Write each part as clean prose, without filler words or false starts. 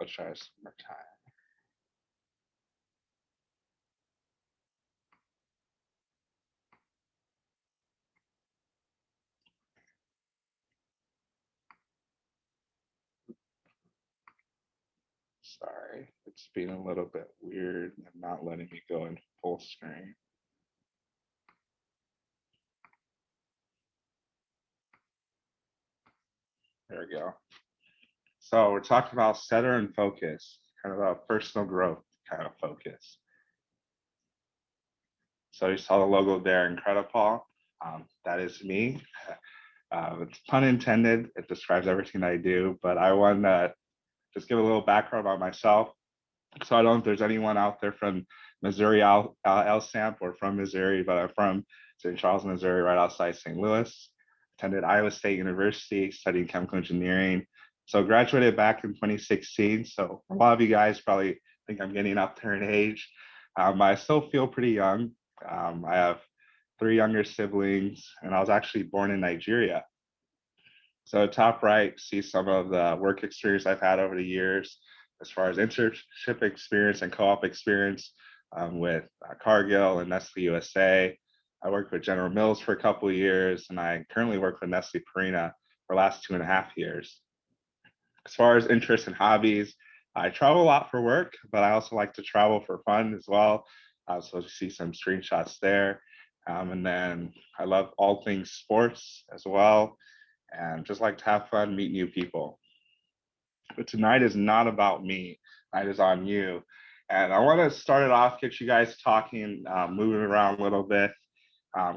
Let's try this one more time. Sorry, it's being a little bit weird and not letting me go in full screen. There we go. So we're talking about center and focus, kind of a personal growth kind of focus. So you saw the logo there, Incredible. That is me. It's pun intended. It describes everything I do, but I want to just give a little background about myself. So I don't know if there's anyone out there from Missouri, LSAMP, or from Missouri, but I'm from St. Charles, Missouri, right outside St. Louis. Attended Iowa State University, studying chemical engineering. So graduated back in 2016. So a lot of you guys probably think I'm getting up there in age. I still feel pretty young. I have three younger siblings, and I was actually born in Nigeria. So top right, see some of the work experience I've had over the years, as far as internship experience and co-op experience with Cargill and Nestle USA. I worked with General Mills for a couple of years, and I currently work with Nestle Purina for the last 2.5 years. As far as interests and hobbies, I travel a lot for work, but I also like to travel for fun as well. So you see some screenshots there. And then I love all things sports as well, and just like to have fun, meet new people. But tonight is not about me. Tonight is on you. And I want to start it off, get you guys talking, moving around a little bit.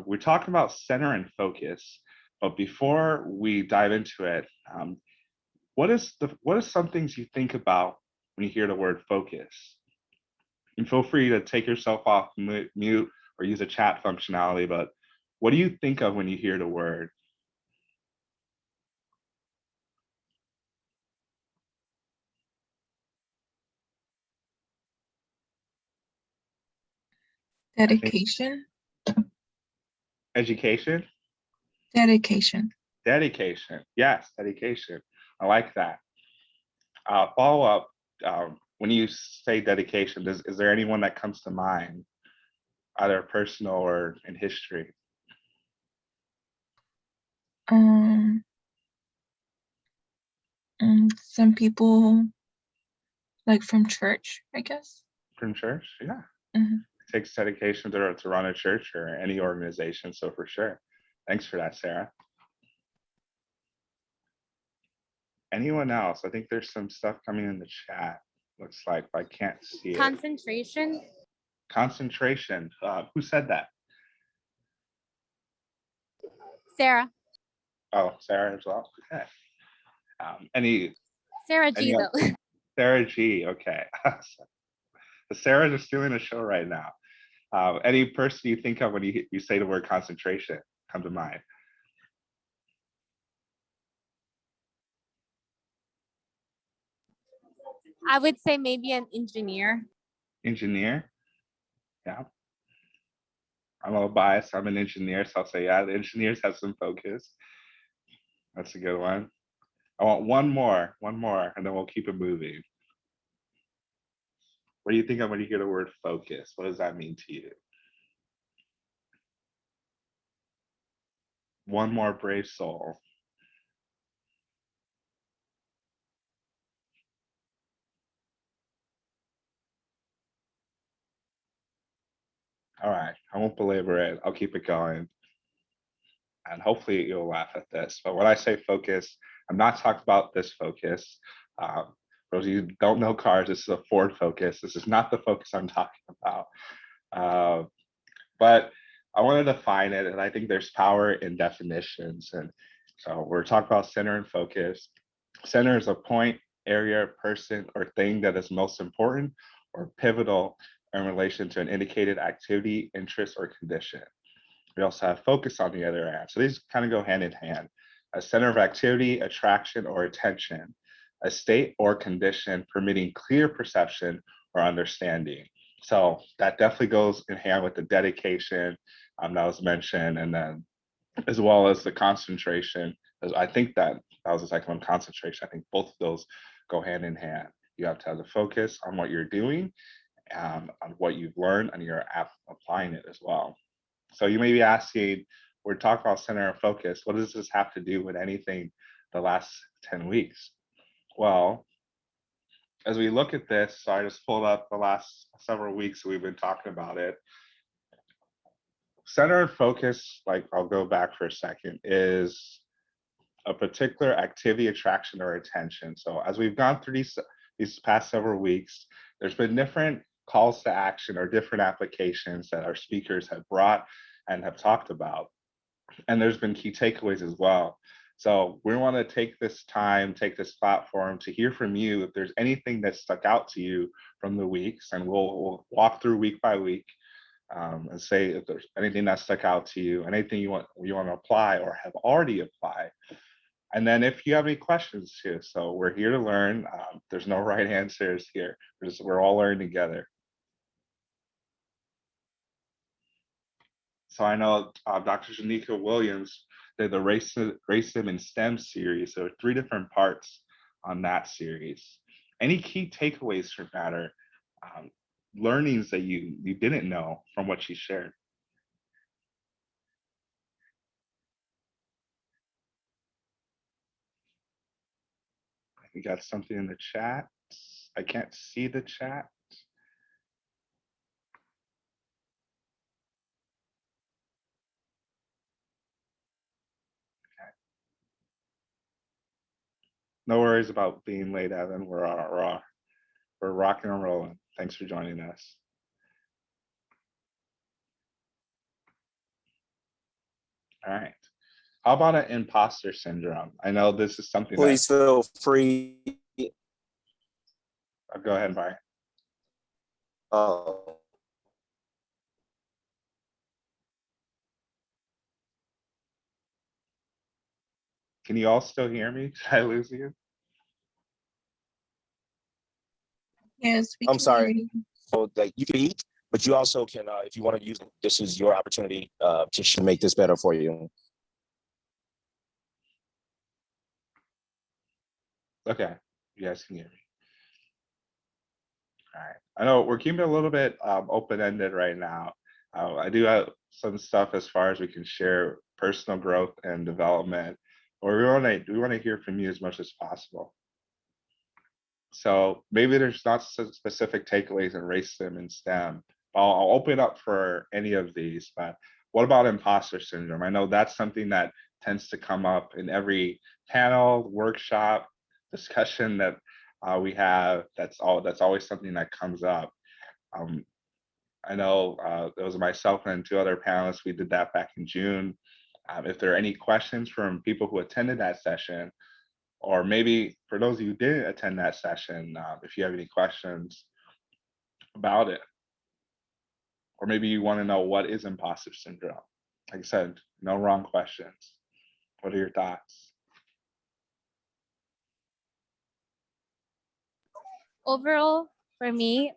We're talking about center and focus. But before we dive into it, what are some things you think about when you hear the word focus? And feel free to take yourself off mute or use a chat functionality. But what do you think of when you hear the word? I think Dedication. education. Dedication. Dedication. Yes, dedication. I like that. Follow up. When you say dedication, is there anyone that comes to mind, either personal or in history? Um, some people like from church, I guess. From church? Yeah. Mhm. It takes dedication to run a church or any organization. So for sure. Thanks for that, Sarah. Anyone else? I think there's some stuff coming in the chat. Looks like I can't see it. Concentration. Concentration. Who said that? Sarah. Oh, Sarah as well. Okay. Any Sarah G, any though. Sarah G. Okay. The Sarahs are stealing the show right now. Any person you think of when you say the word concentration come to mind? I would say maybe an engineer. Engineer? Yeah. I'm a little biased. I'm an engineer, so I'll say, yeah, the engineers have some focus. That's a good one. I want one more, and then we'll keep it moving. What do you think of when you hear the word focus? What does that mean to you? One more brave soul. All right, I won't belabor it. I'll keep it going. And hopefully you'll laugh at this. But when I say focus, I'm not talking about this focus. For those of you who don't know cars, this is a Ford Focus. This is not the Focus I'm talking about. Uh, but I want to define it, and I think there's power in definitions. And so we're talking about center and focus. Center is a point, area, person, or thing that is most important or pivotal in relation to an indicated activity, interest, or condition. We also have focus on the other hand. So these kind of go hand in hand. A center of activity, attraction, or attention, a state or condition permitting clear perception or understanding. So that definitely goes in hand with the dedication that was mentioned, and then as well as the concentration. I think that was the second one, concentration. I think both of those go hand in hand. You have to have the focus on what you're doing, on what you've learned, and you're applying it as well. So you may be asking, we're talking about center of focus. What does this have to do with anything the last 10 weeks? Well, as we look at this, so I just pulled up the last several weeks we've been talking about it. Center of focus, like I'll go back for a second, is a particular activity, attraction, or attention. So as we've gone through these past several weeks, there's been different calls to action or different applications that our speakers have brought and have talked about. And there's been key takeaways as well. So we want to take this time, take this platform to hear from you if there's anything that stuck out to you from the weeks, and we'll walk through week by week, and say if there's anything that stuck out to you, anything you want to apply or have already applied. And then if you have any questions too, so we're here to learn. There's no right answers here. We're all learning together. So I know Dr. Janika Williams did the Racism in STEM series. There are 3 different parts on that series. Any key takeaways from that, or learnings that you didn't know from what she shared? We got something in the chat. I can't see the chat. No worries about being late, Evan. We're rocking and rolling. Thanks for joining us. All right. How about an imposter syndrome? I know this is something Please feel free. Go ahead, Brian. Can you all still hear me? Did I lose you? Yes, we I'm can hear sorry. you. So like you can eat, but you also can, if you want to use it, this is your opportunity to make this better for you. Okay, you guys can hear me. All right. I know we're keeping it a little bit open-ended right now. I do have some stuff as far as we can share personal growth and development, or we want to hear from you as much as possible. So maybe there's not specific takeaways in racism and STEM. I'll open up for any of these, but what about imposter syndrome? I know that's something that tends to come up in every panel, workshop, discussion that we have. That's always something that comes up. I know it was myself and 2 other panelists. We did that back in June. If there are any questions from people who attended that session, or maybe for those of you who didn't attend that session, if you have any questions about it, or maybe you want to know what is imposter syndrome. Like I said, no wrong questions. What are your thoughts? Overall, for me,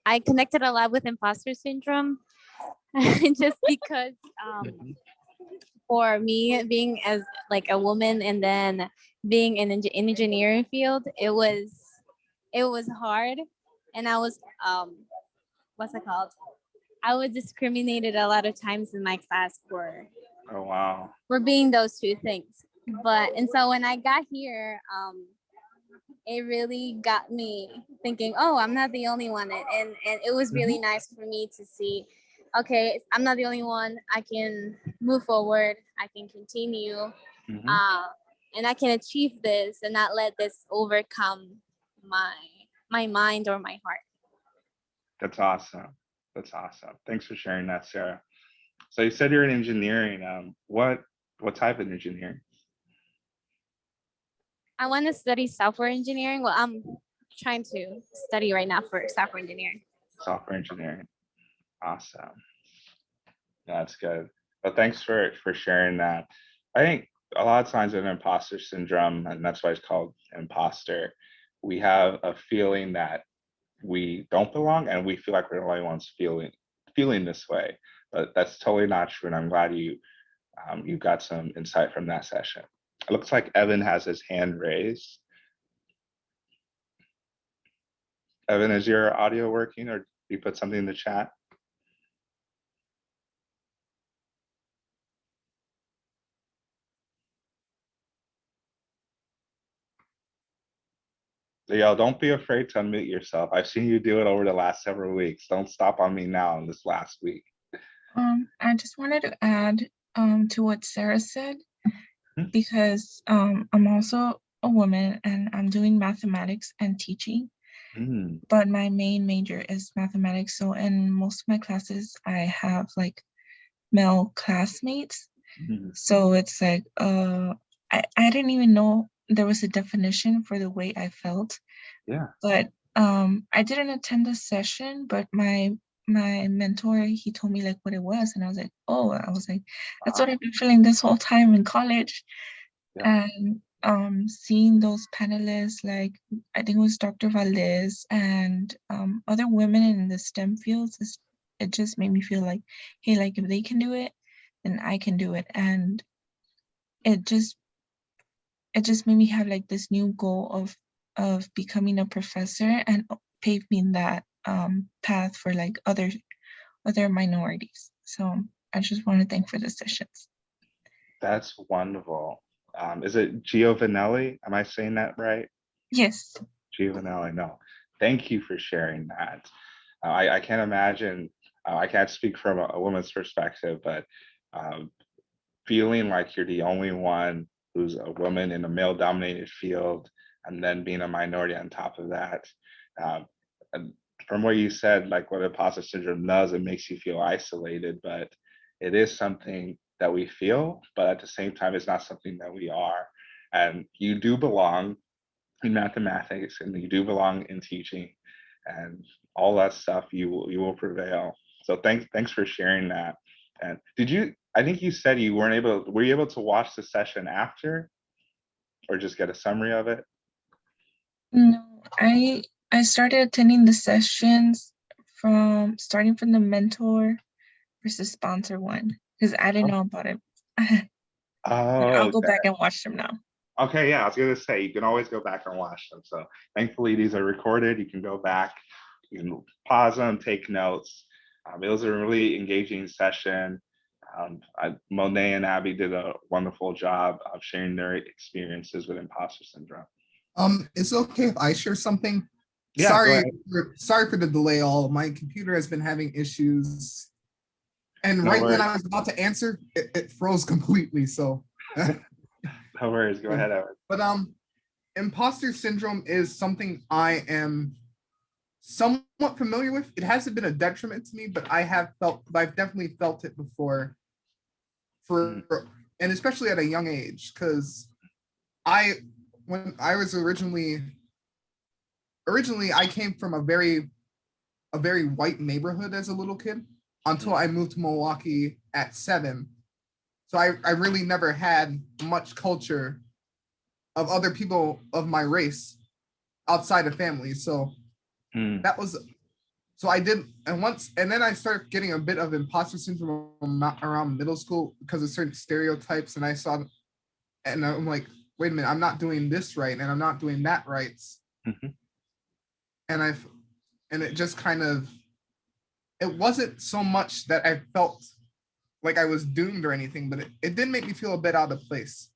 I connected a lot with imposter syndrome just because for me being as like a woman and then being in engineering field, it was hard, and I was what's it called? I was discriminated a lot of times in my class for Oh, wow. being those 2 things. And so when I got here, it really got me thinking, oh, I'm not the only one. And it was really nice for me to see, okay, I'm not the only one. I can move forward. I can continue. And I can achieve this and not let this overcome my mind or my heart. That's awesome. That's awesome. Thanks for sharing that, Sarah. So you said you're in engineering. What type of engineering? I want to study software engineering. Well, I'm trying to study right now for software engineering. Software engineering. Awesome. That's good. But thanks for sharing that. I think a lot of times in imposter syndrome, and that's why it's called imposter, we have a feeling that we don't belong, and we feel like we're the only ones feeling this way. But that's totally not true. And I'm glad you got some insight from that session. It looks like Evan has his hand raised. Evan, is your audio working, or you put something in the chat? Yo, don't be afraid to unmute yourself. I've seen you do it over the last several weeks. Don't stop on me now in this last week. I just wanted to add to what Sarah said, Mhm. because I'm also a woman and I'm doing mathematics and teaching, Mm, but my main major is mathematics. So in most of my classes, I have like male classmates. mm, So it's like I didn't even know there was a definition for the way I felt. yeah. But I didn't attend the session, but my mentor, he told me like what it was, and I was like, oh, I was like, that's what Wow. I've been feeling this whole time in college. Yeah. And seeing those panelists, like I think it was Dr. Valdez and other women in the STEM fields, it just made me feel like, hey, like if they can do it, then I can do it. And it just it just made me have like this new goal of becoming a professor and paving that path for like other minorities. So I just want to thank for the sessions. That's wonderful. Is it Giovanelli? Am I saying that right? Yes. Giovanelli, no. Thank you for sharing that. I can't imagine, I can't speak from a woman's perspective, but um, feeling like you're the only one who's a woman in a male dominated field, and then being a minority on top of that. Um, and from what you said, like what imposter syndrome does, it makes you feel isolated, but it is something that we feel, but at the same time, it's not something that we are. And you do belong in mathematics, and you do belong in teaching, and all that stuff. You will prevail. So thanks for sharing that. And did you? I think you said you weren't able. Were you able to watch the session after, or just get a summary of it? No, I started attending the sessions from starting from the mentor versus sponsor one because I didn't know about it. But I'll Oh, go back and watch them now. okay. Yeah, I was gonna say you can always go back and watch them. So thankfully these are recorded. You can go back, you can pause them, take notes. It was a really engaging session. Monet and Abby did a wonderful job of sharing their experiences with imposter syndrome. It's okay if I share something. Yeah, go Sorry, ahead. sorry for the delay. All my computer has been having issues, and No right when worries. I was about to answer, it froze completely. So, No worries. Go ahead, Evan. but imposter syndrome is something I am somewhat familiar with. It hasn't been a detriment to me, but I've definitely felt it before. And especially at a young age, because when I was originally I came from a very white neighborhood as a little kid until I moved to Milwaukee at 7. So I really never had much culture of other people of my race outside of family. So that was so I did, and then I started getting a bit of imposter syndrome around middle school because of certain stereotypes, and and I'm like, wait a minute, I'm not doing this right, and I'm not doing that right, Mhm. and it just kind of, it wasn't so much that I felt like I was doomed or anything, but it did make me feel a bit out of place.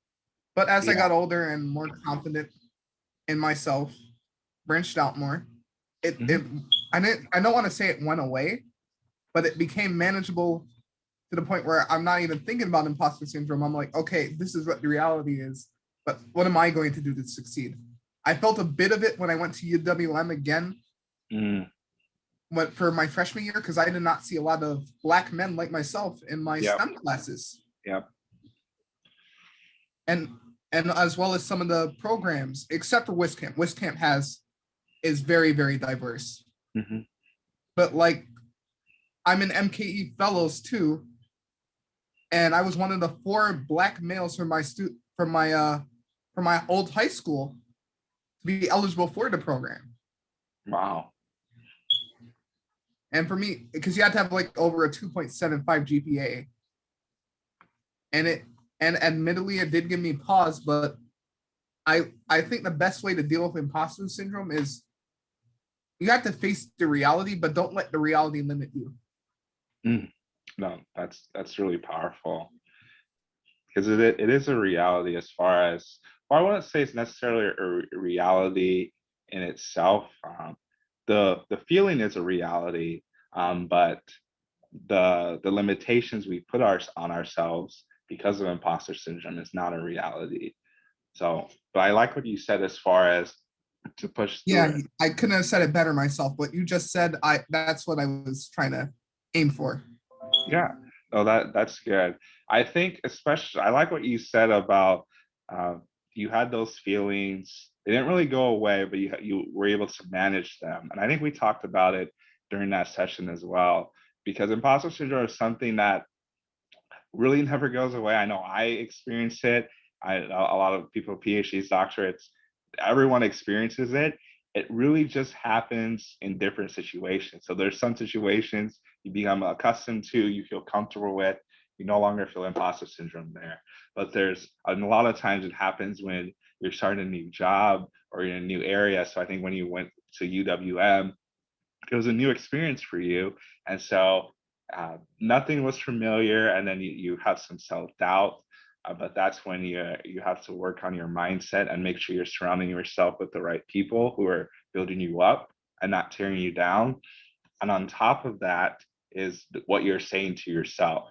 But as I Yeah. got older and more confident in myself, branched out more, I don't want to say it went away, but it became manageable to the point where I'm not even thinking about imposter syndrome. I'm like, okay, this is what the reality is, but what am I going to do to succeed? I felt a bit of it when I went to UWM again, but for my freshman year, because I did not see a lot of Black men like myself in my Yep. STEM classes. Yep. And as well as some of the programs, except for WISCAMP. WISCAMP is very, very diverse. Mm-hmm. But like, I'm in MKE Fellows too, and I was one of the 4 Black males from my old high school to be eligible for the program. Wow. And for me, because you had to have like over a 2.75 GPA, and admittedly it did give me pause, but I think the best way to deal with imposter syndrome is you have to face the reality, but don't let the reality limit you. No, that's really powerful, because it is a reality as far as, well, I wouldn't say it's necessarily a reality in itself. The feeling is a reality, but the limitations we put on ourselves because of imposter syndrome is not a reality. So, but I like what you said as far as to push through Yeah, it. I couldn't have said it better myself. What you just said, that's what I was trying to aim for. Yeah, no, that's good. I think especially I like what you said about uh, you had those feelings. They didn't really go away, but you were able to manage them. And I think we talked about it during that session as well, because imposter syndrome is something that really never goes away. I know I experience it. A lot of people, PhDs, doctorates, everyone experiences it. It really just happens in different situations. So there's some situations you become accustomed to, you feel comfortable with, you no longer feel imposter syndrome there. But there's a lot of times it happens when you're starting a new job or you're in a new area. So I think when you went to UWM, it was a new experience for you. And so nothing was familiar. And then you have some self-doubt. But that's when you have to work on your mindset and make sure you're surrounding yourself with the right people who are building you up and not tearing you down. And on top of that is what you're saying to yourself,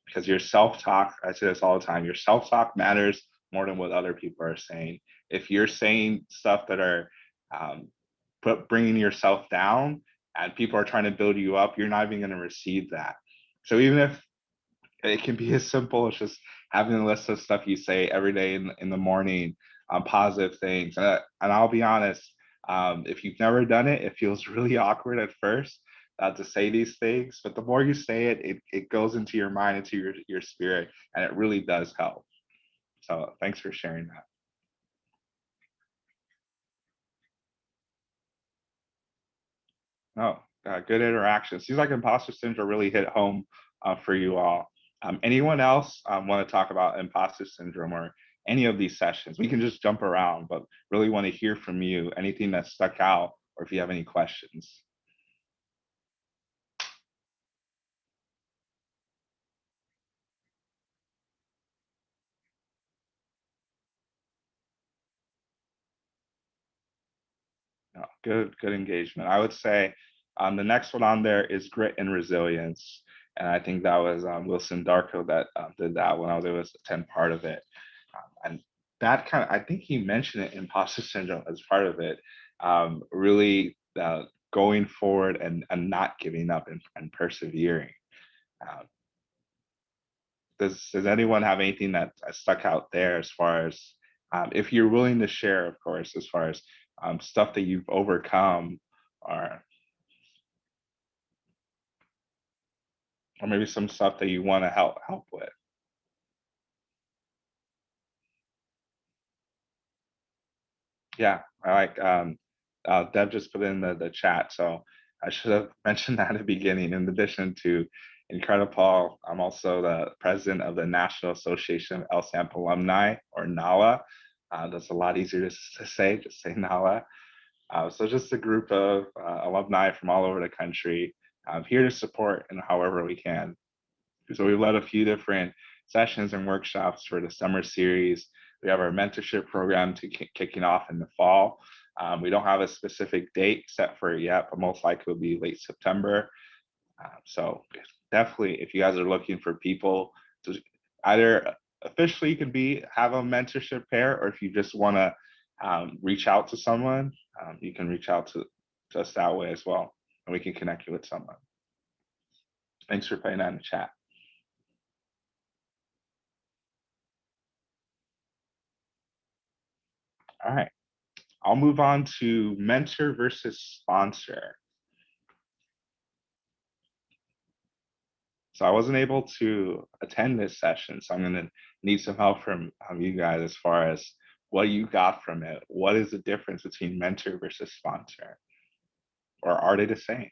because your self-talk, I say this all the time, your self-talk matters more than what other people are saying. If you're saying stuff that are um, bringing yourself down and people are trying to build you up, you're not even going to receive that. So even if it can be as simple as just having a list of stuff you say every day in the morning, positive things. And I'll be honest, if you've never done it, it feels really awkward at first to say these things. But the more you say it, it goes into your mind, into your spirit, and it really does help. So thanks for sharing that. No, good interaction. Seems like imposter syndrome really hit home for you all. Anyone else want to talk about imposter syndrome or any of these sessions? We can just jump around, but really want to hear from you. Anything that stuck out, or if you have any questions. No, good engagement. I would say the next one on there is grit and resilience. And I think that was Wilson Darko that did that when I was able to attend part of it. And that kind of, I think he mentioned it, imposter syndrome as part of it. Really going forward and not giving up and persevering. Uh, does anyone have anything that stuck out there as far as, if you're willing to share, of course, as far as stuff that you've overcome, or maybe some stuff that you want to help with? Yeah, I like Deb just put in the chat, so I should have mentioned that at the beginning. In addition to Incredible, I'm also the president of the National Association of LSAMP Alumni, or NALA. That's a lot easier to say, just say NALA. So just a group of alumni from all over the country, here to support in however we can. So we've led a few different sessions and workshops for the summer series. We have our mentorship program kicking off in the fall. We don't have a specific date set for it yet, but most likely will be late September. So definitely, if you guys are looking for people to either officially you can have a mentorship pair, or if you just want to reach out to someone, you can reach out to us that way as well, and we can connect you with someone. Thanks for putting that in the chat. All right, I'll move on to mentor versus sponsor. So I wasn't able to attend this session, so I'm going to need some help from you guys as far as what you got from it. What is the difference between mentor versus sponsor? Or are they the same?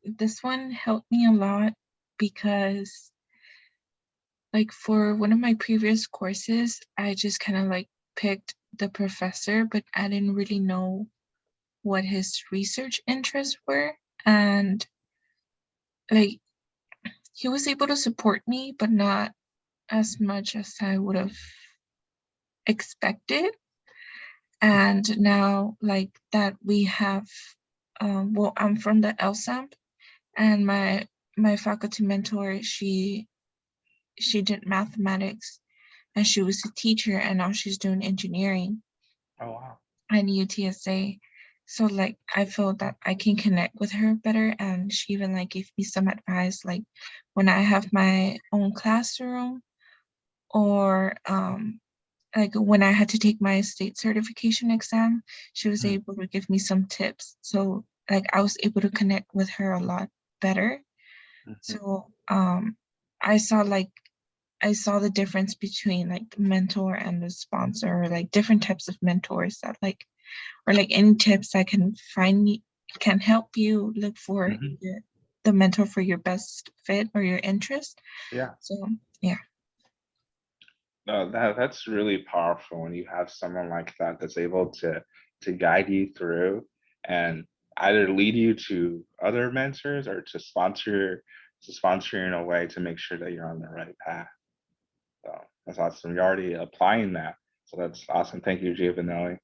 This one helped me a lot because like for one of my previous courses, I just kind of like picked the professor, but I didn't really know what his research interests were. And like he was able to support me, but not as much as I would have expected. And now like that we have well, I'm from the LSAMP, and my faculty mentor, she did mathematics, and she was a teacher, and now she's doing engineering Oh, wow. and UTSA. So like I feel that I can connect with her better, and she even like gave me some advice like when I have my own classroom, or like when I had to take my state certification exam, she was Hmm. able to give me some tips. So like I was able to connect with her a lot better. Mhm. So I saw the difference between like the mentor and the sponsor, or like different types of mentors that like, or like any tips that can can help you look for Mhm. the mentor for your best fit or your interest. Yeah. So yeah. No, that's really powerful when you have someone like that that's able to guide you through and either lead you to other mentors or to sponsor you in a way to make sure that you're on the right path. So that's awesome. You're already applying that. So that's awesome. Thank you, Giovanelli.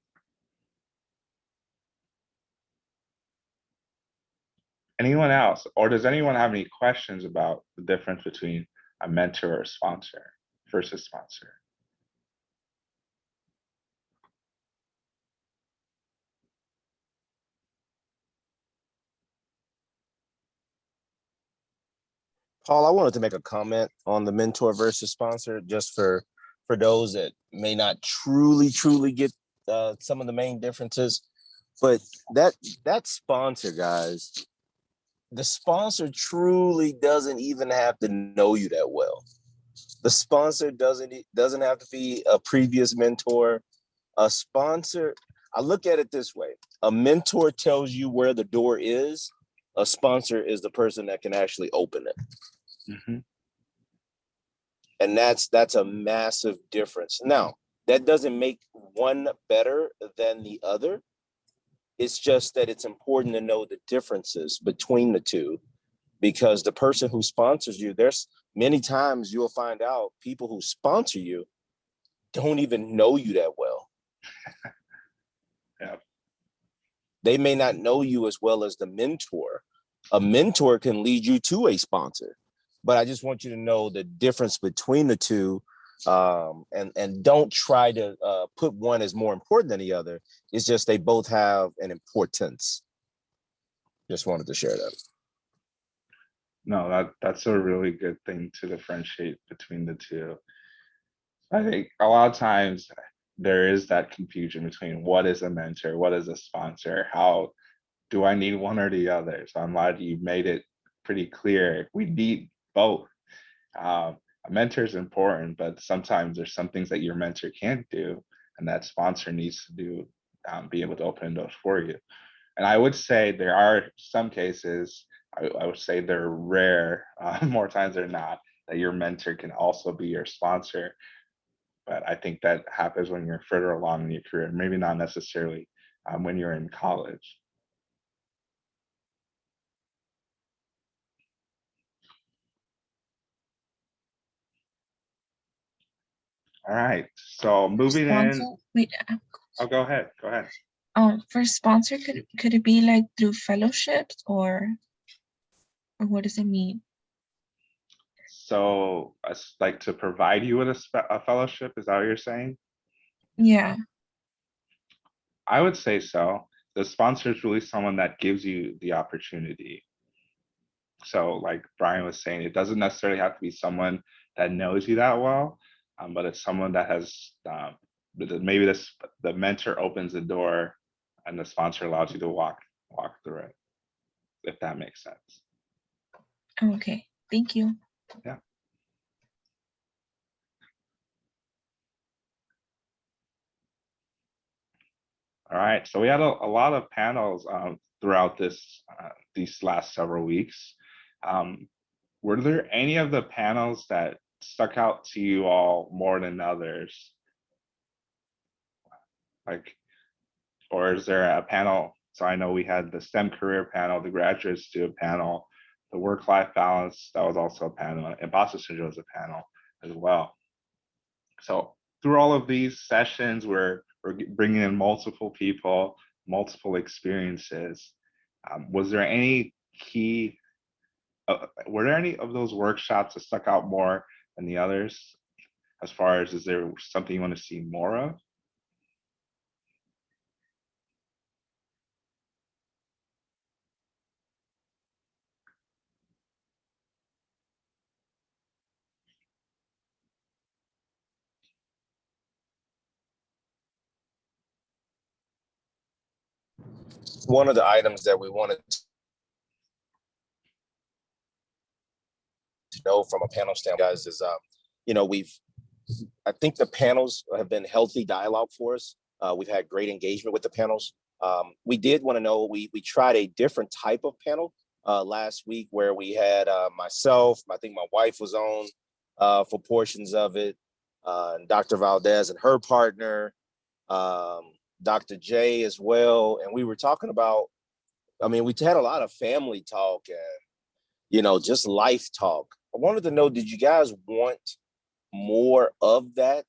Anyone else? Or does anyone have any questions about the difference between a mentor or a sponsor versus sponsor? Paul, I wanted to make a comment on the mentor versus sponsor, just for those that may not truly get some of the main differences. But that sponsor, guys, the sponsor truly doesn't even have to know you that well. The sponsor doesn't have to be a previous mentor. A sponsor, I look at it this way: a mentor tells you where the door is. A sponsor is the person that can actually open it. Mm-hmm. And that's a massive difference. Now, that doesn't make one better than the other. It's just that it's important to know the differences between the two, because the person who sponsors you, there's many times you'll find out people who sponsor you don't even know you that well. Yeah. They may not know you as well as the mentor. A mentor can lead you to a sponsor, but I just want you to know the difference between the two, and don't try to put one as more important than the other. It's just they both have an importance. Just wanted to share that. No, that's a really good thing to differentiate between the two. I think a lot of times there is that confusion between what is a mentor, what is a sponsor, how do I need one or the other? So I'm glad you made it pretty clear. We need both. A mentor is important, but sometimes there's some things that your mentor can't do, and that sponsor needs to do, be able to open those for you. And I would say there are some cases, I would say they're rare, more times than not, that your mentor can also be your sponsor. But I think that happens when you're further along in your career, maybe not necessarily when you're in college. All right, so moving in. Sponsor, wait, Oh, go ahead. Go ahead. for sponsor, could it be like through fellowships, or what does it mean? So, like to provide you with a fellowship, is that what you're saying? Yeah. I would say so. The sponsor is really someone that gives you the opportunity. So, like Brian was saying, it doesn't necessarily have to be someone that knows you that well, but it's someone that has maybe the mentor opens the door, and the sponsor allows you to walk through it, if that makes sense. Okay. Thank you. Yeah. All right. So we had a lot of panels throughout these last several weeks. Were there any of the panels that stuck out to you all more than others? Like, or is there a panel? So I know we had the STEM career panel, the graduate student panel, the work-life balance, that was also a panel, imposter syndrome was a panel as well. So through all of these sessions, we're bringing in multiple people, multiple experiences. Was there any key, were there any of those workshops that stuck out more than the others? As far as, is there something you want to see more of? One of the items that we wanted to know from a panel standpoint, guys, is I think the panels have been healthy dialogue for us. We've had great engagement with the panels. We did want to know, we tried a different type of panel last week where we had myself, I think my wife was on for portions of it, Dr. Valdez and her partner, Dr. J as well. And we were talking about, we had a lot of family talk and, just life talk. I wanted to know, did you guys want more of that?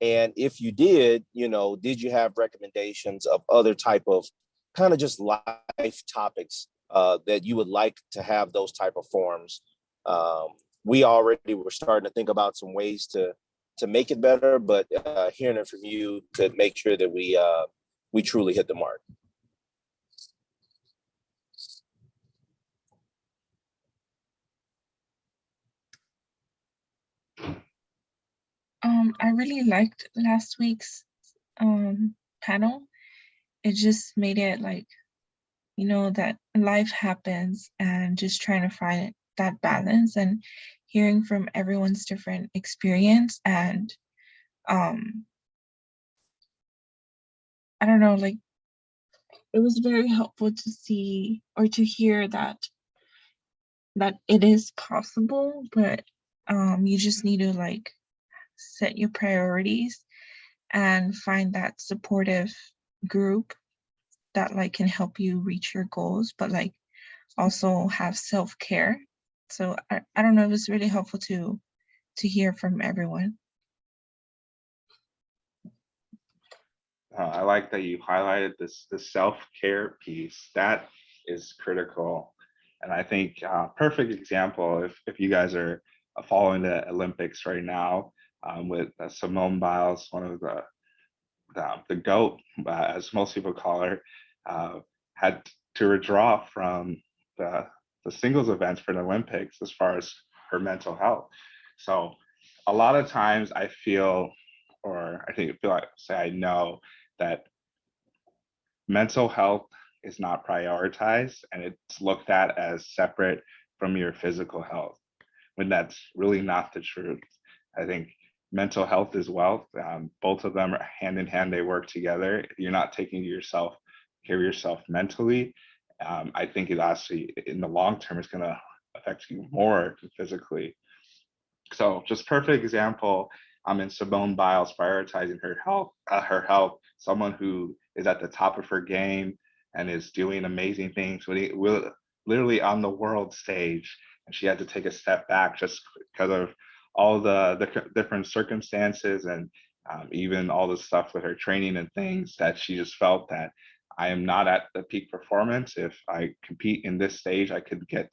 And if you did, did you have recommendations of other type of kind of just life topics that you would like to have those type of forums? We already were starting to think about some ways to make it better, but hearing it from you could make sure that we truly hit the mark. I really liked last week's panel. It just made it like, that life happens and just trying to find that balance and hearing from everyone's different experience. And I don't know, like, it was very helpful to see or to hear that it is possible, but you just need to like set your priorities and find that supportive group that like can help you reach your goals, but like also have self-care. So I don't know, it was really helpful to hear from everyone. I like that you highlighted the self-care piece. That is critical. And I think perfect example, if you guys are following the Olympics right now, with Simone Biles, one of the GOAT, as most people call her, had to withdraw from the singles events for the Olympics as far as her mental health. So a lot of times I feel, or I think I feel like, say I know that mental health is not prioritized and it's looked at as separate from your physical health, when that's really not the truth. I think mental health is wealth. Both of them are hand in hand, they work together. If you're not taking care of yourself mentally, I think it actually, in the long term, is going to affect you more physically. So just perfect example. In Simone Biles prioritizing her health, someone who is at the top of her game and is doing amazing things, literally on the world stage, and she had to take a step back just because of all the different circumstances and even all the stuff with her training and things, that she just felt that I am not at the peak performance. If I compete in this stage, I could get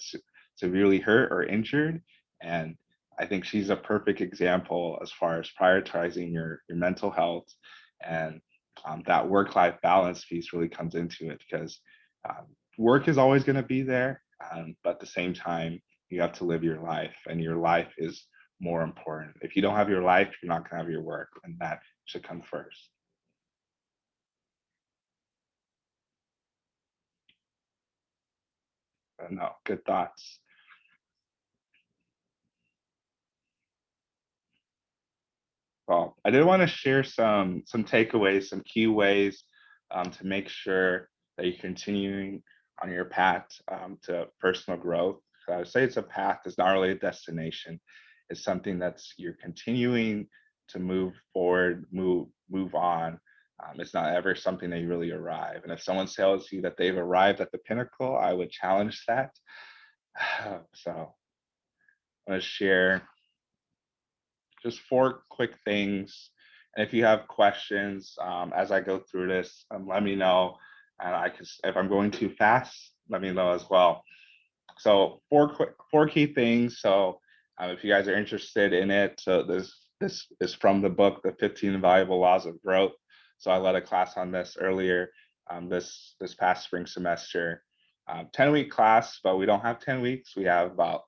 severely hurt or injured. And I think she's a perfect example as far as prioritizing your mental health, and that work-life balance piece really comes into it, because work is always going to be there, but at the same time, you have to live your life, and your life is more important. If you don't have your life, you're not going to have your work, and that should come first. No, good thoughts. Well, I did want to share some takeaways, some key ways to make sure that you're continuing on your path to personal growth. I would say it's a path. It's not really a destination. It's something that's you're continuing to move forward, move on. It's not ever something that you really arrive. And if someone tells you that they've arrived at the pinnacle, I would challenge that. So I'm going to share just 4 quick things. And if you have questions as I go through this, let me know. And I can, if I'm going too fast, let me know as well. So 4 key things. So if you guys are interested in it, so this is from the book, The 15 Valuable Laws of Growth. So I led a class on this earlier this past spring semester. 10-week class, but we don't have 10 weeks. We have about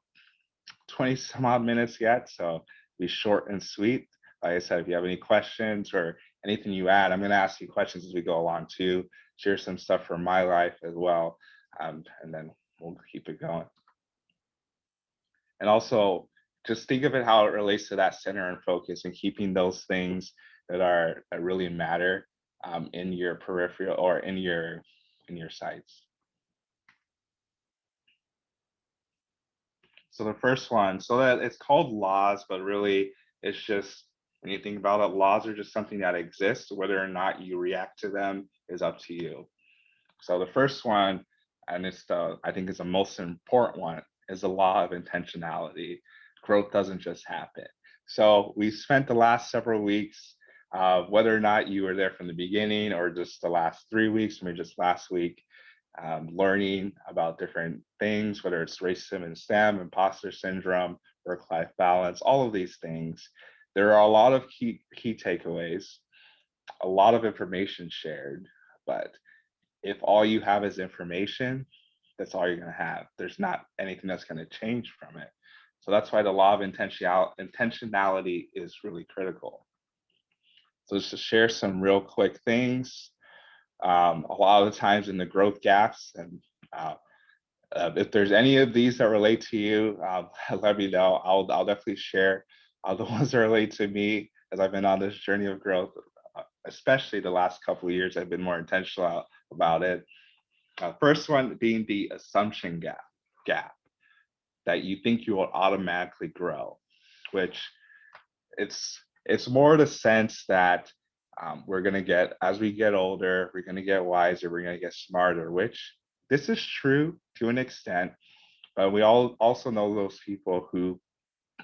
20 some odd minutes yet. So be short and sweet. Like I said, if you have any questions or anything you add, I'm going to ask you questions as we go along too. Share some stuff from my life as well. And then we'll keep it going. And also just think of it how it relates to that center and focus and keeping those things that really matter in your peripheral or in your sights. So the first one, so that it's called laws, but really it's just when you think about it, laws are just something that exists. Whether or not you react to them is up to you. So the first one, and I think it's the most important one, is the law of intentionality. Growth doesn't just happen. So we spent the last several weeks, whether or not you were there from the beginning or just the last 3 weeks, maybe just last week, learning about different things, whether it's racism and STEM, imposter syndrome, work-life balance, all of these things. There are a lot of key takeaways, a lot of information shared, but if all you have is information, that's all you're going to have. There's not anything that's going to change from it. So that's why the law of intentionality is really critical. So just to share some real quick things, a lot of the times in the growth gaps, and if there's any of these that relate to you, let me know. I'll definitely share the ones that relate to me as I've been on this journey of growth, especially the last couple of years. I've been more intentional about it. First one being the assumption gap that you think you will automatically grow, which it's more the sense that we're gonna get, as we get older, we're gonna get wiser, we're gonna get smarter, which this is true to an extent, but we all also know those people who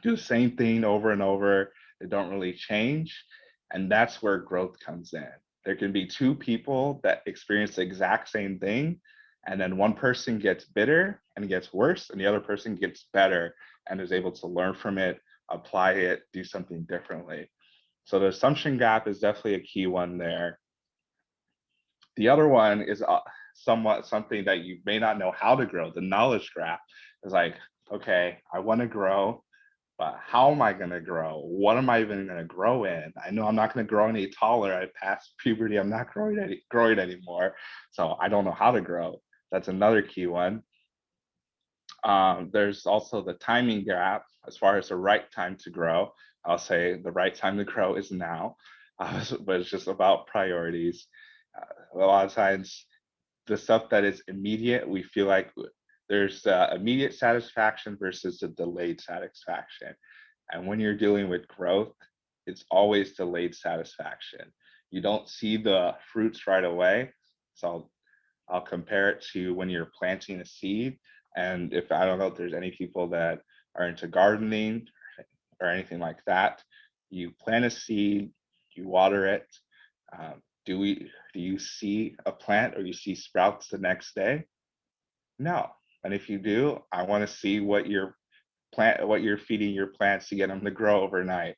do the same thing over and over. They don't really change, and that's where growth comes in. There can be 2 people that experience the exact same thing, and then one person gets bitter and gets worse, and the other person gets better and is able to learn from it, apply it, do something differently. So the assumption gap is definitely a key one there. The other one is somewhat something that you may not know how to grow. The knowledge gap is like, okay, I want to grow, but how am I going to grow? What am I even going to grow in? I know I'm not going to grow any taller. I passed puberty. I'm not growing anymore. So I don't know how to grow. That's another key one. There's also the timing gap as far as the right time to grow. I'll say the right time to grow is now, but it's just about priorities. A lot of times, the stuff that is immediate, we feel like there's immediate satisfaction versus the delayed satisfaction. And when you're dealing with growth, it's always delayed satisfaction. You don't see the fruits right away. So I'll compare it to when you're planting a seed. And if I don't know if there's any people that are into gardening or anything like that, you plant a seed, you water it. Do you see a plant or you see sprouts the next day? No. And if you do, I want to see what you're feeding your plants to get them to grow overnight.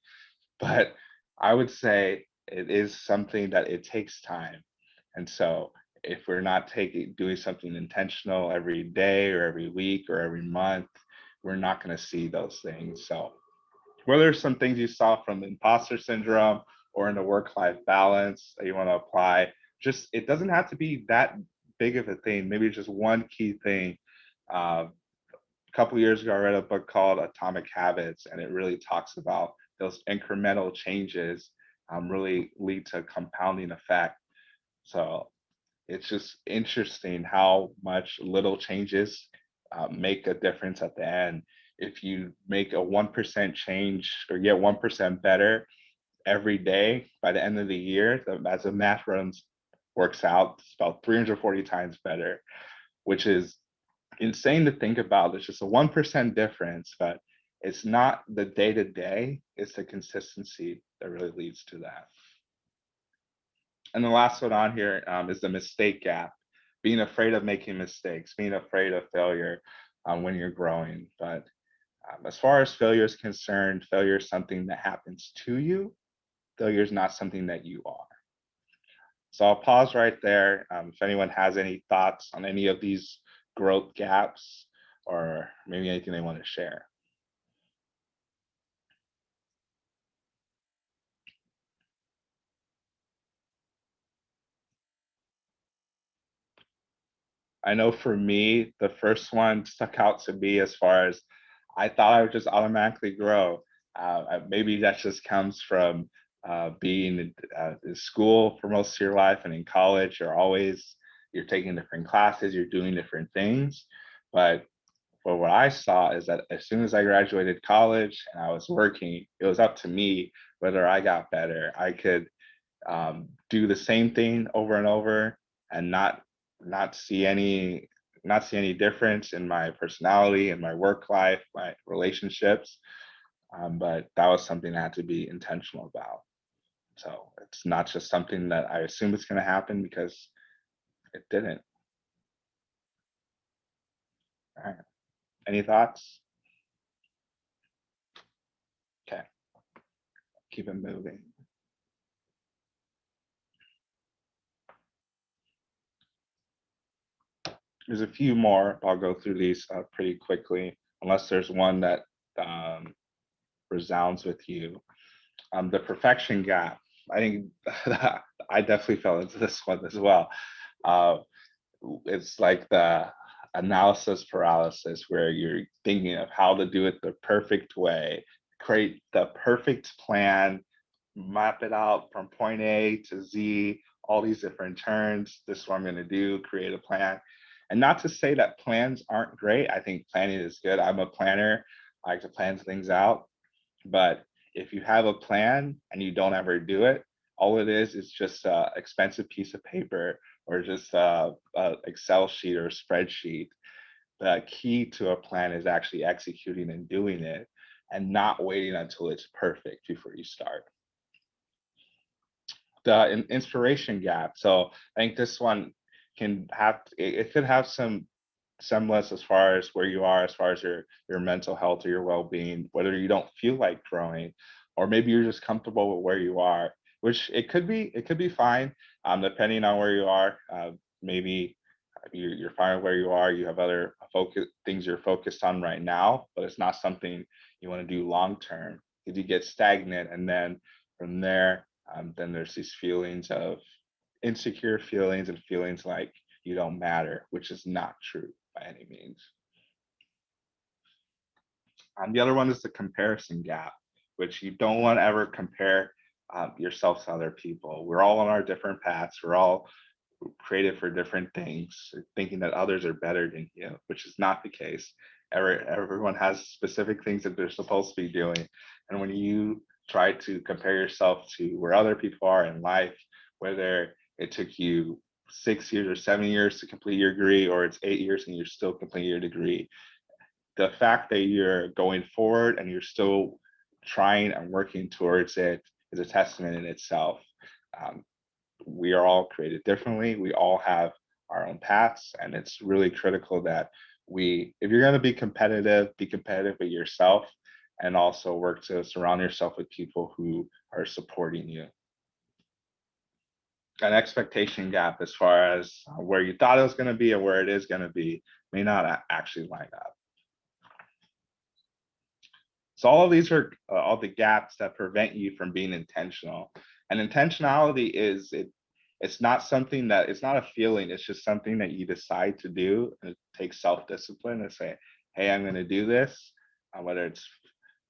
But I would say it is something that it takes time. And so if we're not doing something intentional every day or every week or every month, we're not going to see those things. So whether there's some things you saw from imposter syndrome or in the work-life balance that you want to apply, just it doesn't have to be that big of a thing. Maybe just one key thing. A couple of years ago, I read a book called Atomic Habits, and it really talks about those incremental changes really lead to compounding effect. So it's just interesting how much little changes make a difference at the end. If you make a 1% change or get 1% better every day, by the end of the year, as the math runs works out, it's about 340 times better, which is insane to think about. It's just a 1% difference, but it's not the day to day, it's the consistency that really leads to that. And the last one on here is the mistake gap, being afraid of making mistakes, being afraid of failure when you're growing. But as far as failure is concerned, failure is something that happens to you. Failure is not something that you are. So I'll pause right there. If anyone has any thoughts on any of these growth gaps or maybe anything they want to share. I know for me, the first one stuck out to me as far as I thought I would just automatically grow. Maybe that just comes from being in school for most of your life, and in college, you're taking different classes, you're doing different things. But what I saw is that as soon as I graduated college and I was working, it was up to me whether I got better. I could do the same thing over and over and not see any difference in my personality and my work life, my relationships. But that was something I had to be intentional about. So it's not just something that I assume it's going to happen, because it didn't. All right. Any thoughts? Okay. Keep it moving. There's a few more. I'll go through these pretty quickly, unless there's one that resounds with you. The perfection gap. I think I definitely fell into this one as well. Uh, it's like the analysis paralysis, where you're thinking of how to do it the perfect way, create the perfect plan, map it out from point A to Z, all these different turns. This is what I'm going to do, create a plan. And not to say that plans aren't great. I think planning is good. I'm a planner. I like to plan things out. But if you have a plan and you don't ever do it, all it is just an expensive piece of paper or just a Excel sheet or a spreadsheet. The key to a plan is actually executing and doing it, and not waiting until it's perfect before you start. The inspiration gap. So I think this one it could have some semblance as far as where you are, as far as your mental health or your well-being, whether you don't feel like growing, or maybe you're just comfortable with where you are, which it could be fine, depending on where you are. Maybe you're fine with where you are, you have other things you're focused on right now, but it's not something you want to do long term. If you get stagnant, and then from there, then there's these feelings of insecure feelings and feelings like you don't matter, which is not true by any means. The other one is the comparison gap, which you don't want to ever compare yourself to other people. We're all on our different paths. We're all created for different things, thinking that others are better than you, which is not the case. Everyone has specific things that they're supposed to be doing. And when you try to compare yourself to where other people are in life, whether it took you 6 years or 7 years to complete your degree, or it's 8 years and you're still completing your degree, the fact that you're going forward and you're still trying and working towards it is a testament in itself. We are all created differently. We all have our own paths, and it's really critical that if you're going to be competitive with yourself, and also work to surround yourself with people who are supporting you. An expectation gap, as far as where you thought it was going to be and where it is going to be, may not actually line up. So all of these are all the gaps that prevent you from being intentional. And intentionality it's not a feeling, it's just something that you decide to do. And it takes self-discipline to say, hey, I'm going to do this.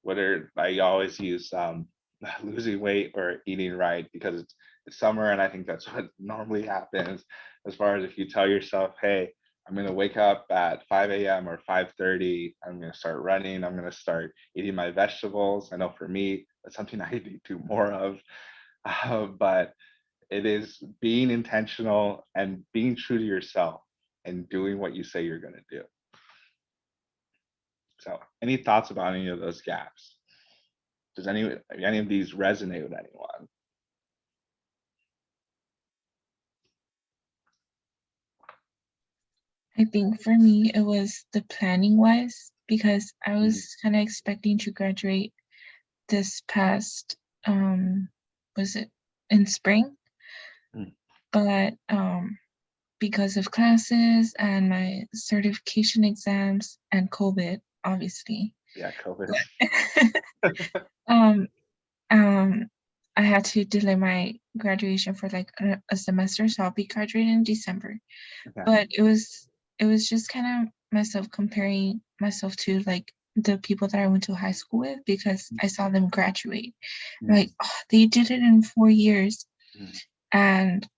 Whether I always use losing weight or eating right, because it's summer, and I think that's what normally happens. As far as if you tell yourself, hey, I'm gonna wake up at 5 a.m. or 5:30. I'm gonna start running. I'm gonna start eating my vegetables. I know for me, that's something I need to do more of. But it is being intentional and being true to yourself and doing what you say you're gonna do. So, any thoughts about any of those gaps? Does any of these resonate with anyone? I think for me, it was the planning wise because I Mhm. was kind of expecting to graduate this past, was it in spring? Mm. But because of classes and my certification exams and COVID, obviously, Yeah, COVID. um, um, I had to delay my graduation for like a semester, so I'll be graduating in December. Okay. But it was just kind of myself comparing myself to like the people that I went to high school with because I saw them graduate. Like, oh, they did it in 4 years, Mhm. and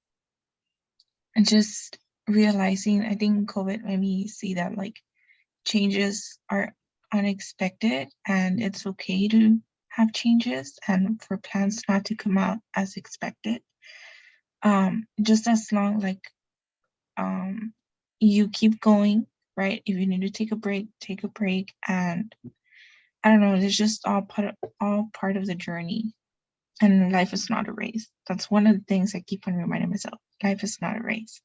just realizing, I think COVID made me see that like changes are unexpected and it's okay to have changes and for plans not to come out as expected. Just as long like you keep going, right? If you need to take a break, take a break. And I don't know, it's just all part of the journey. And life is not a race. That's one of the things I keep on reminding myself. Life is not a race.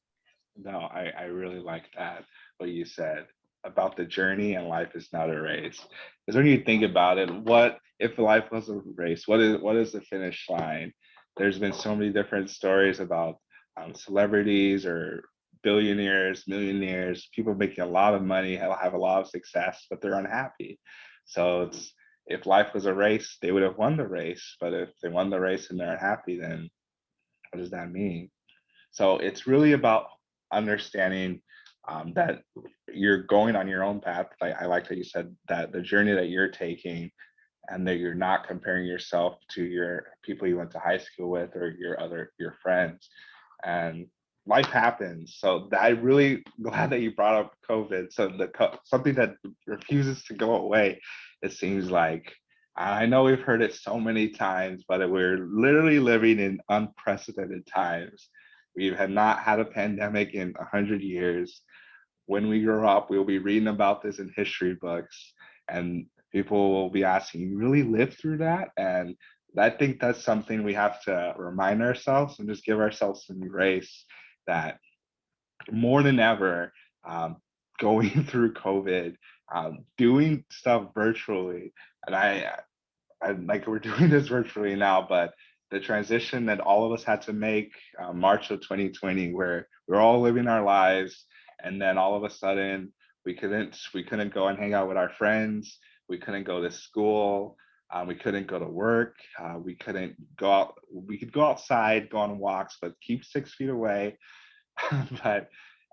No, I really like that, what you said about the journey and life is not a race. Because when you think about it, what if life was a race? What is the finish line? There's been so many different stories about celebrities or billionaires, millionaires, people making a lot of money, have a lot of success, but they're unhappy. So it's if life was a race, they would have won the race. But if they won the race and they're unhappy, then what does that mean? So it's really about understanding that you're going on your own path. I like that you said that the journey that you're taking and that you're not comparing yourself to your people you went to high school with or your friends. And life happens. So I'm really glad that you brought up COVID. So something that refuses to go away, it seems like. I know we've heard it so many times, but we're literally living in unprecedented times. We have not had a pandemic in 100 years. When we grow up, we'll be reading about this in history books, and people will be asking, "You really lived through that?" And I think that's something we have to remind ourselves and just give ourselves some grace that more than ever, um, going through COVID, doing stuff virtually, and I like we're doing this virtually now, but the transition that all of us had to make March of 2020, where we're all living our lives, and then all of a sudden we couldn't go and hang out with our friends, we couldn't go to school, we couldn't go to work, we couldn't go out. We could go outside, go on walks, but keep 6 feet away. But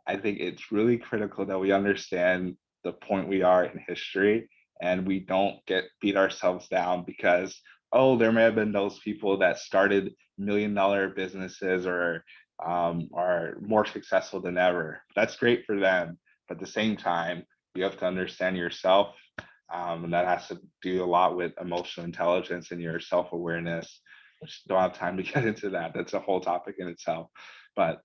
I think it's really critical that we understand the point we are in history and we don't get beat ourselves down because, oh, there may have been those people that started $1 million businesses or are more successful than ever. That's great for them. But at the same time, you have to understand yourself. And that has to do a lot with emotional intelligence and your self awareness, which don't have time to get into that. That's a whole topic in itself. But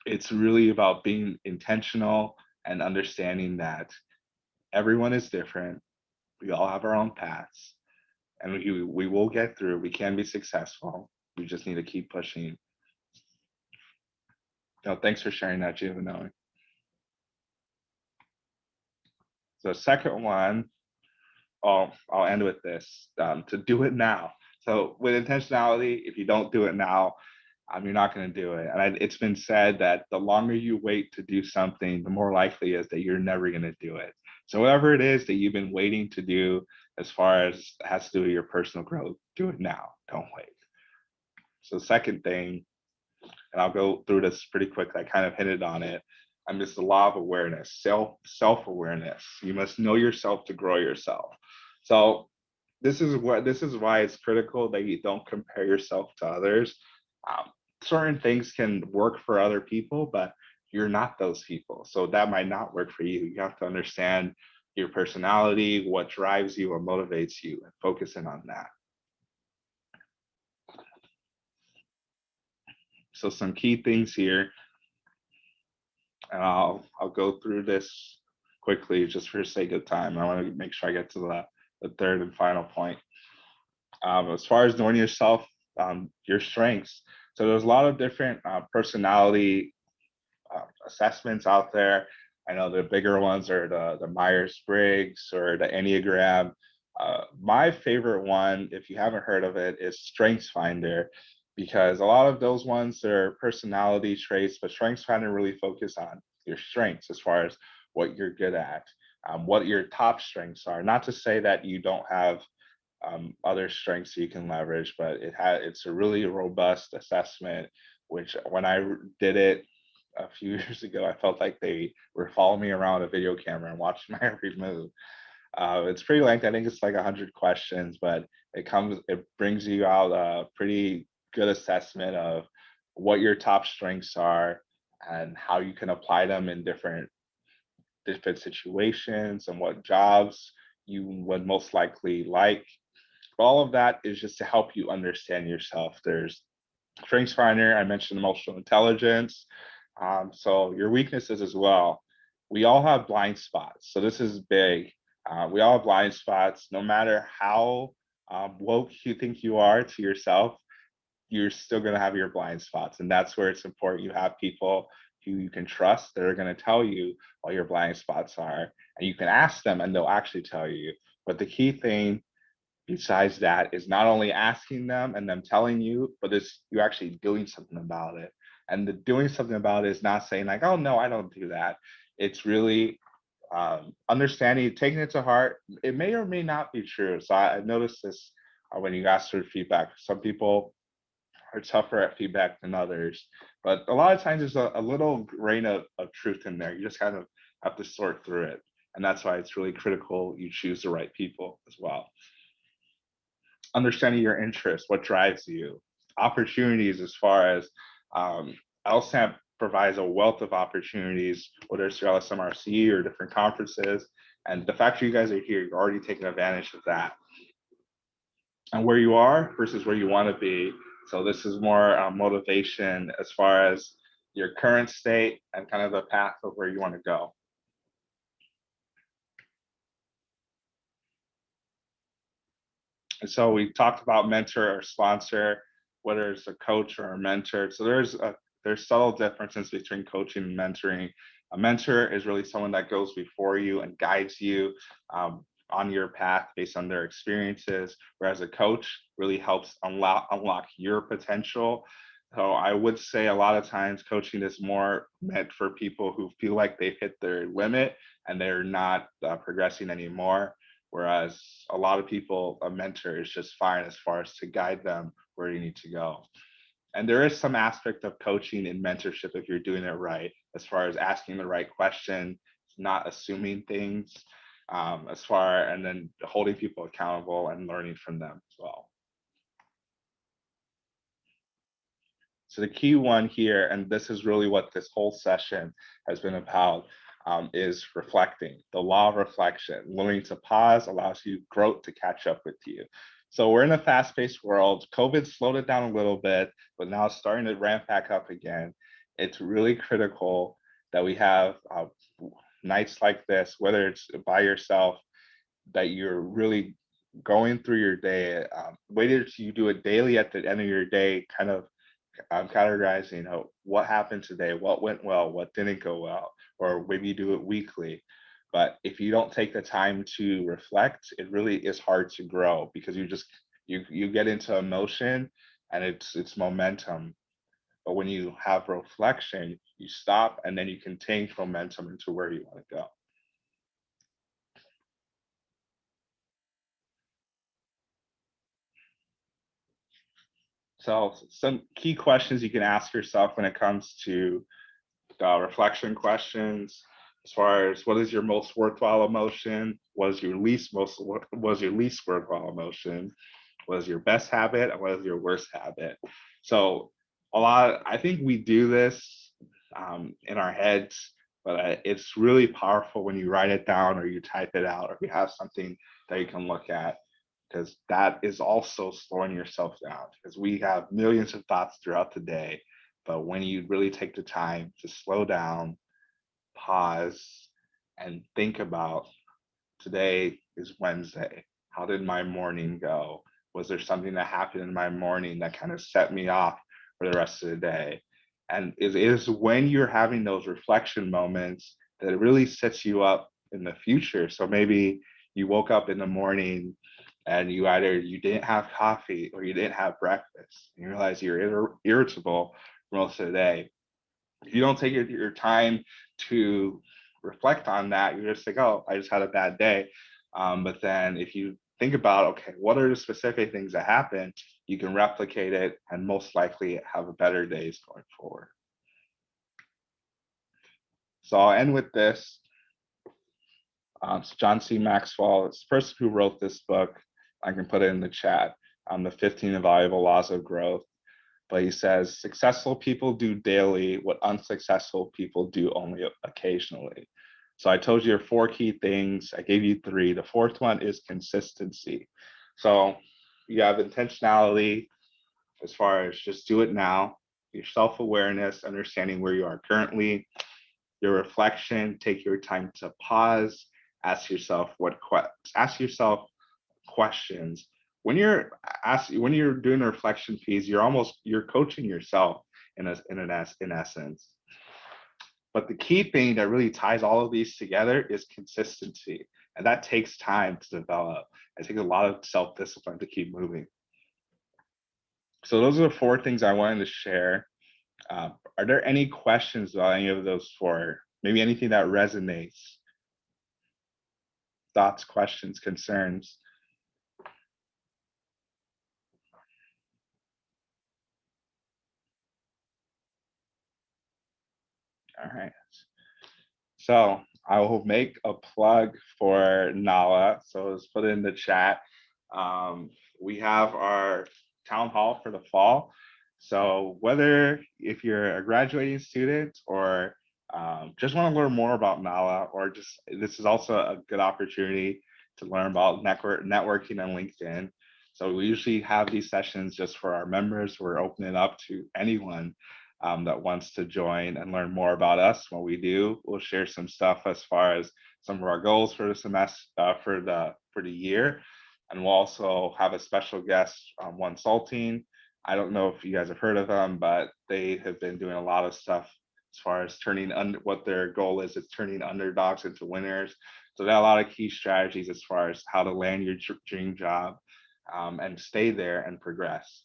it's really about being intentional and understanding that everyone is different. We all have our own paths and we will get through. We can be successful. We just need to keep pushing. No, thanks for sharing that, Giovanni. So second one, I'll end with this, to do it now. So with intentionality, if you don't do it now, you're not going to do it. And it's been said that the longer you wait to do something, the more likely is that you're never going to do it. So whatever it is that you've been waiting to do, as far as has to do with your personal growth, do it now. Don't wait. So second thing, and I'll go through this pretty quick. I kind of hinted on it. And it's the law of awareness, self-awareness. You must know yourself to grow yourself. So this is why it's critical that you don't compare yourself to others. Um, Certain things can work for other people, but you're not those people. So that might not work for you. You have to understand your personality, what drives you, what motivates you, and focusing on that. So some key things here, and I'll go through this quickly just for sake of time. I want to make sure I get to the third and final point. As far as knowing yourself, your strengths. So there's a lot of different personality assessments out there. I know the bigger ones are the Myers-Briggs or the Enneagram. My favorite one, if you haven't heard of it, is Strengths Finder, because a lot of those ones are personality traits, but Strengths Finder really focus on your strengths as far as what you're good at, what your top strengths are. Not to say that you don't have other strengths you can leverage, but it's a really robust assessment, which when I did it a few years ago, I felt like they were following me around a video camera and watching my every move. It's pretty lengthy. I think it's like 100 questions, but it brings you out a pretty good assessment of what your top strengths are and how you can apply them in different situations and what jobs you would most likely like. All of that is just to help you understand yourself. There's Strengths Finder, I mentioned emotional intelligence. So your weaknesses as well. We all have blind spots. So this is big. We all have blind spots. No matter how woke you think you are to yourself, you're still going to have your blind spots. And that's where it's important you have people who you can trust that are going to tell you what your blind spots are. And you can ask them and they'll actually tell you. But the key thing besides that is not only asking them and them telling you, but it's you actually doing something about it. And the doing something about it is not saying like, oh no, I don't do that. It's really understanding, taking it to heart. It may or may not be true. So I noticed this when you ask for feedback. Some people are tougher at feedback than others, but a lot of times there's a little grain of truth in there. You just kind of have to sort through it. And that's why it's really critical you choose the right people as well. Understanding your interests, what drives you, opportunities as far as LSAMP provides a wealth of opportunities, whether it's your LSMRC or different conferences. And the fact that you guys are here, you're already taking advantage of that. And where you are versus where you want to be. So this is more motivation as far as your current state and kind of the path of where you want to go. And so we talked about mentor or sponsor, whether it's a coach or a mentor. So there's subtle differences between coaching and mentoring. A mentor is really someone that goes before you and guides you on your path based on their experiences, whereas a coach really helps unlock your potential. So I would say a lot of times coaching is more meant for people who feel like they've hit their limit and they're not progressing anymore. Whereas a lot of people, a mentor is just fine as far as to guide them where you need to go. And there is some aspect of coaching and mentorship if you're doing it right, as far as asking the right question, not assuming things, and then holding people accountable and learning from them as well. So the key one here, and this is really what this whole session has been about, is reflecting. The law of reflection. Learning to pause allows you growth to catch up with you. So we're in a fast-paced world. COVID slowed it down a little bit, but now it's starting to ramp back up again. It's really critical that we have nights like this, whether it's by yourself, that you're really going through your day. Whether you do it daily at the end of your day, kind of categorizing what happened today, what went well, what didn't go well, or maybe you do it weekly. But if you don't take the time to reflect, it really is hard to grow because you get into emotion and it's momentum. But when you have reflection, you stop and then you can change momentum into where you want to go. So some key questions you can ask yourself when it comes to reflection questions, as far as what is your most worthwhile emotion, what is your least worthwhile emotion, what is your best habit, and what is your worst habit. So I think we do this in our heads, but it's really powerful when you write it down or you type it out or you have something that you can look at, because that is also slowing yourself down, because we have millions of thoughts throughout the day. But when you really take the time to slow down, pause, and think about, today is Wednesday. How did my morning go? Was there something that happened in my morning that kind of set me off for the rest of the day? And it is when you're having those reflection moments that it really sets you up in the future. So maybe you woke up in the morning and you didn't have coffee or you didn't have breakfast. You realize you're irritable for most of the day. If you don't take your time to reflect on that, you just think, oh, I just had a bad day. But then if you think about, okay, what are the specific things that happen, you can replicate it and most likely have a better days going forward. So I'll end with this. So John C. Maxwell, it's the person who wrote this book. I can put it in the chat, the 15 Invaluable Laws of Growth. But he says, successful people do daily what unsuccessful people do only occasionally. So I told you 4 key things. I gave you 3. The 4th one is consistency. So you have intentionality as far as just do it now, your self-awareness, understanding where you are currently, your reflection, take your time to pause, ask yourself questions. When you're doing a reflection piece, you're coaching yourself in essence. But the key thing that really ties all of these together is consistency, and that takes time to develop. It takes a lot of self-discipline to keep moving. So those are the 4 things I wanted to share. Are there any questions about any of those 4? Maybe anything that resonates? Thoughts, questions, concerns? All right. So I will make a plug for NALA. So let's put it in the chat. We have our town hall for the fall. So whether if you're a graduating student or just want to learn more about NALA, or just this is also a good opportunity to learn about networking on LinkedIn. So we usually have these sessions just for our members. We're opening up to anyone that wants to join and learn more about us. What we do, we'll share some stuff as far as some of our goals for the semester, for the year, and we'll also have a special guest, One Salting. I don't know if you guys have heard of them, but they have been doing a lot of stuff as far as what their goal is turning underdogs into winners. So they have a lot of key strategies as far as how to land your dream job and stay there and progress.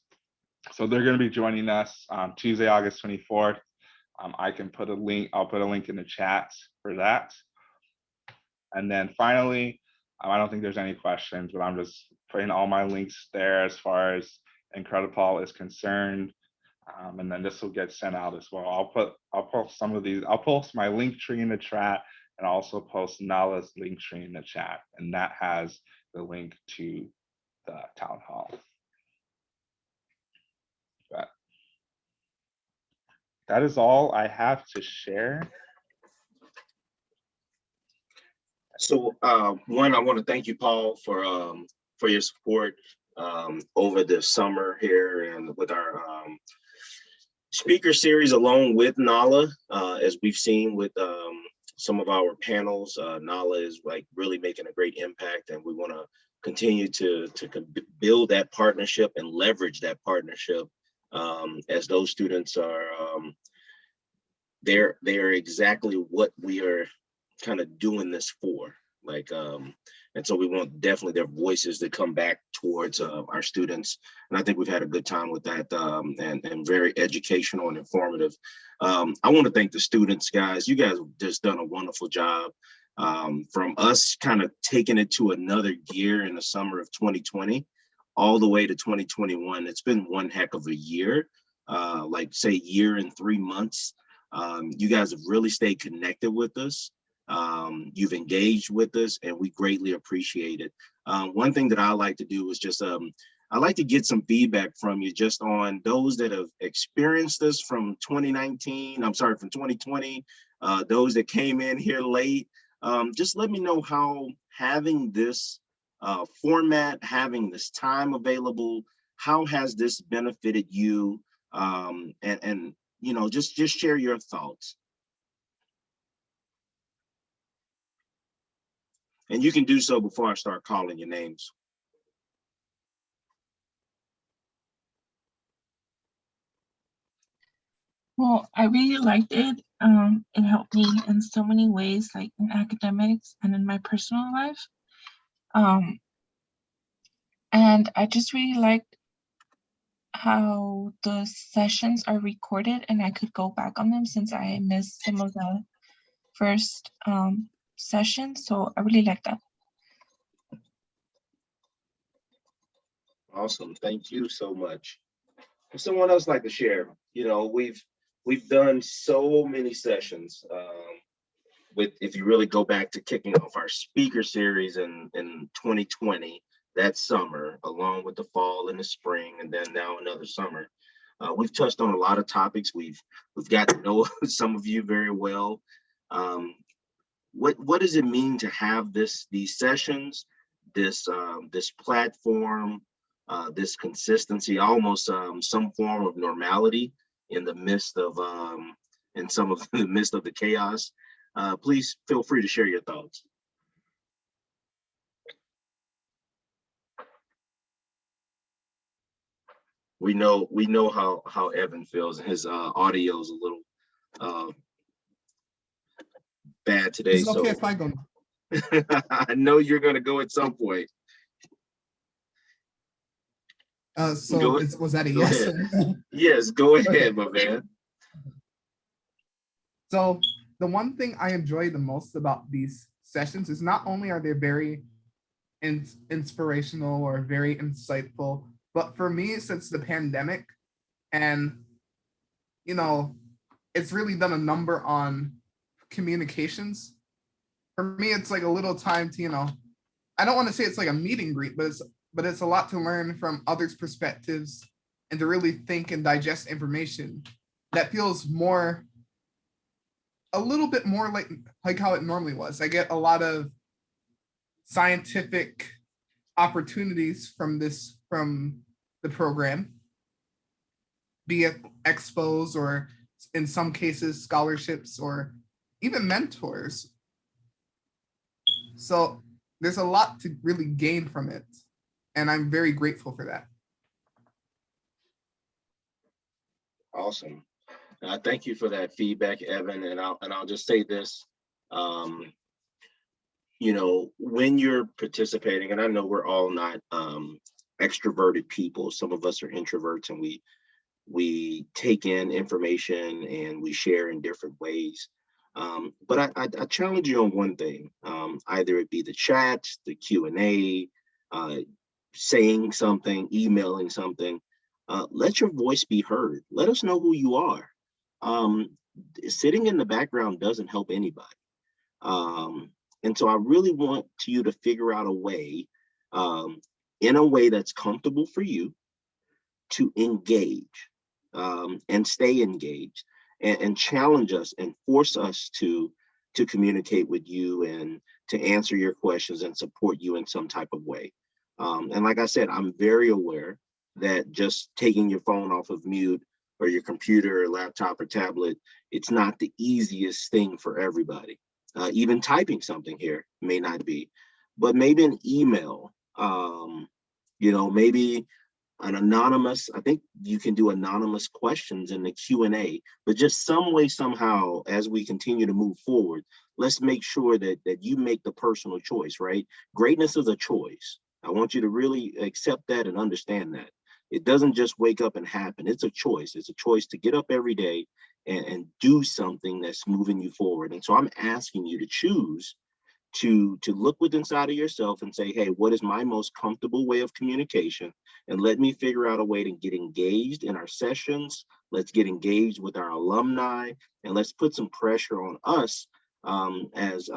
So they're going to be joining us on Tuesday, August 24th. I'll put a link in the chat for that. And then finally, I don't think there's any questions, but I'm just putting all my links there as far as Incredipaul is concerned. And then this will get sent out as well. I'll post some of these. I'll post my link tree in the chat and also post Nala's link tree in the chat. And that has the link to the town hall. But that is all I have to share. So one, I want to thank you, Paul, for your support over the summer here and with our speaker series, along with Nala. As we've seen with some of our panels, Nala is like really making a great impact, and we want to continue to build that partnership and leverage that partnership as those students are they're exactly what we are kind of doing this for, like and so we want definitely their voices to come back towards our students, and I think we've had a good time with that, and very educational and informative. I want to thank the students, guys. You guys have just done a wonderful job, from us kind of taking it to another gear in the summer of 2020 all the way to 2021. It's been one heck of a year, like say year and 3 months. You guys have really stayed connected with us. You've engaged with us, and we greatly appreciate it. One thing that I like to do is just I'd like to get some feedback from you just on those that have experienced this from 2019, I'm sorry, from 2020, those that came in here late. Just let me know how having this format, having this time available, how has this benefited you? And you know, just share your thoughts. And you can do so before I start calling your names. Well, I really liked it. It helped me in so many ways, like in academics and in my personal life. And I just really liked how the sessions are recorded and I could go back on them since I missed some of the first sessions. So I really like that. Awesome. Thank you so much. Would someone else like to share? You know, we've done so many sessions. With, if you really go back to kicking off our speaker series in 2020, that summer, along with the fall and the spring, and then now another summer. We've touched on a lot of topics. We've got to know some of you very well. What does it mean to have these sessions, this platform, this consistency, almost some form of normality in the midst of in some of the midst of the chaos? Please feel free to share your thoughts. We know how Evan feels. His audio is a little bad today. Is it okay if I go? I know you're going to go at some point. So was that a yes? Yes, go ahead, Okay. my man. So the one thing I enjoy the most about these sessions is not only are they very inspirational or very insightful, but for me, since the pandemic, and you know, it's really done a number on communications. For me, it's like a little time to, you know, I don't want to say it's like a meet and greet, but it's a lot to learn from others' perspectives and to really think and digest information that feels more, a little bit more like how it normally was. I get a lot of scientific opportunities from the program, be it expos or in some cases scholarships or even mentors. So there's a lot to really gain from it, and I'm very grateful for that. Awesome. Thank you for that feedback, Evan. And I'll just say this. You know, when you're participating, and I know we're all not extroverted people. Some of us are introverts, and we take in information and we share in different ways. But I challenge you on one thing. Either it be the chat, the Q&A, saying something, emailing something. Let your voice be heard. Let us know who you are. Sitting in the background doesn't help anybody. And so I really want you to figure out a way, in a way that's comfortable for you, to engage and stay engaged and challenge us and force us to communicate with you and to answer your questions and support you in some type of way. And like I said, I'm very aware that just taking your phone off of mute or your computer or laptop or tablet, it's not the easiest thing for everybody. Even typing something here may not be, but maybe an email, you know, maybe an anonymous, I think you can do anonymous questions in the Q&A, but just some way, somehow, as we continue to move forward, let's make sure that you make the personal choice, right? Greatness is a choice. I want you to really accept that and understand that. It doesn't just wake up and happen. It's a choice. It's a choice to get up every day and do something that's moving you forward. And so I'm asking you to choose to look within inside of yourself and say, hey, what is my most comfortable way of communication? And let me figure out a way to get engaged in our sessions. Let's get engaged with our alumni, and let's put some pressure on us as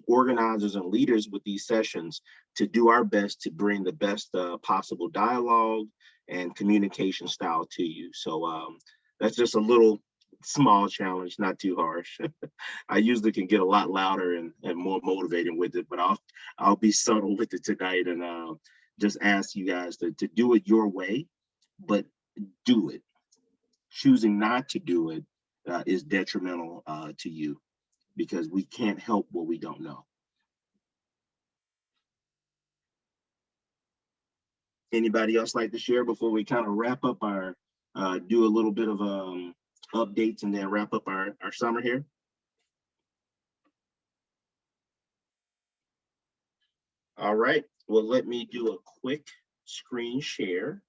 organizers and leaders with these sessions to do our best to bring the best possible dialogue and communication style to you. So that's just a little small challenge, not too harsh. I usually can get a lot louder and more motivating with it, but I'll be subtle with it tonight and just ask you guys to do it your way, but do it. Choosing not to do it is detrimental to you, because we can't help what we don't know. Anybody else like to share before we kind of wrap up our, do a little bit of updates and then wrap up our summer here? All right, well, let me do a quick screen share.